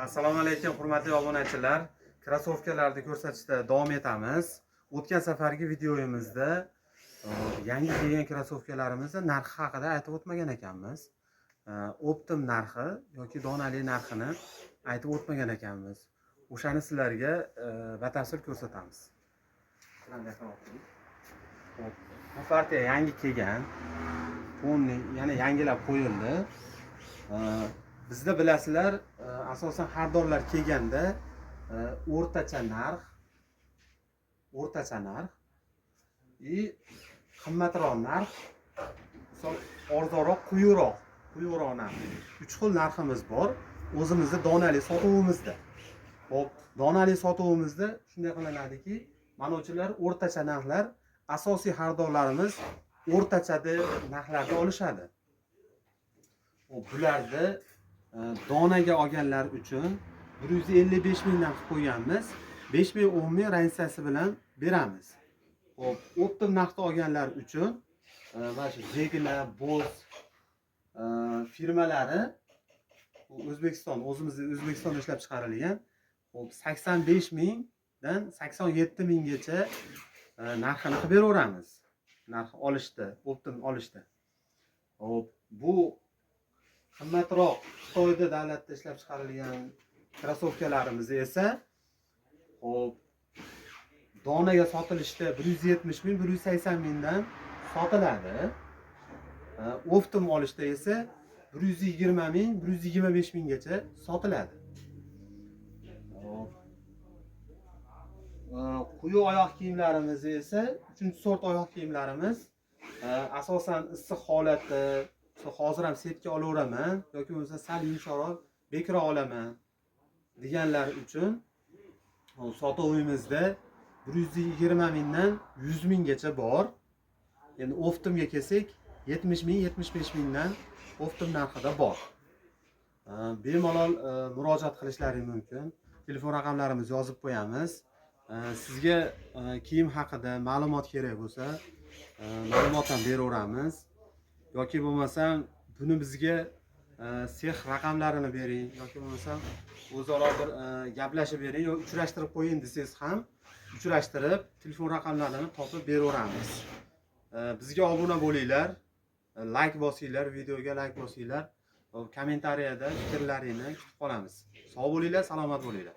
Assalomu alaykum hurmatli obunachilar. Krossovkalarni ko'rsatishda davom etamiz. O'tgan safargi videomizda yangi kelgan krossovkalarimizni narxi haqida aytib o'tmagan ekanmiz. Optim narxi yoki donali narxini aytib o'tmagan ekanmiz. O'shani sizlarga batafsil ko'rsatamiz. Bu partiya yangi kelgan. Fonni yana yangilab qo'yildi. Bizda bilasizlar, asosan xaridorlar kelganda o'rtacha narx qimmatroq narx, arzonroq, quyuqroq narx. 3 xil narximiz bor. O'zimizda donali sotuvimizda. Xo'p, donali sotuvimizda shunday qilinadiki, ma'nochilar o'rtacha narxlar, asosiy xaridorlarimiz o'rtacha narxlarda olishadi. Bularda donaga olganlar uchun 155 mingdan qilib qo'yganmiz. 5 ming 10 ming raziyasi bilan beramiz. Xo'p, optim narxda olganlar uchun mana shu Zegna, Boz firmalari O'zbekistonda ishlab chiqarilgan. Xo'p, 85 mingdan 87 minggacha narxini qilib beraveramiz. Narx olishda, optim olishda. Xo'p, bu qimmatroq Xitoyda davlatda ishlab chiqarilgan krossovkalarimiz esa xo'p, donaga sotilishda 170 ming, 180 mingdan sotiladi. Optim olishda esa 120 ming, 125 minggacha sotiladi. Quyi oyoq kiyimlarimiz esa 3-sort oyoq kiyimlarimiz asosan issiq holatda hozir ham setga olaveraman yoki bo'lmasa sal yumshoqroq bekroq olaman deganlar uchun sotuvimizda 120 mingdan 100 minggacha bor. Endi optimga kelsak 70 ming, 75 mingdan optim narxida bor. Bemalol murojaat qilishlaring mumkin. Telefon raqamlarimizni yozib qo'yamiz. Sizga kiyim haqida ma'lumot kerak bo'lsa, ma'lumot ham beraveramiz. Yoki bo'lmasam buni bizga sex raqamlarini bering yoki bo'lmasam o'zaro bir gaplashib bering yoki uchrashtirib qo'ying desangiz ham uchrashtirib telefon raqamlarini topib beraveramiz. Bizga obuna bo'linglar, like bosinglar, videoga like bosinglar, kommentariyada fikrlaringni kutib qolamiz. Sog' bo'linglar, salomat bo'linglar.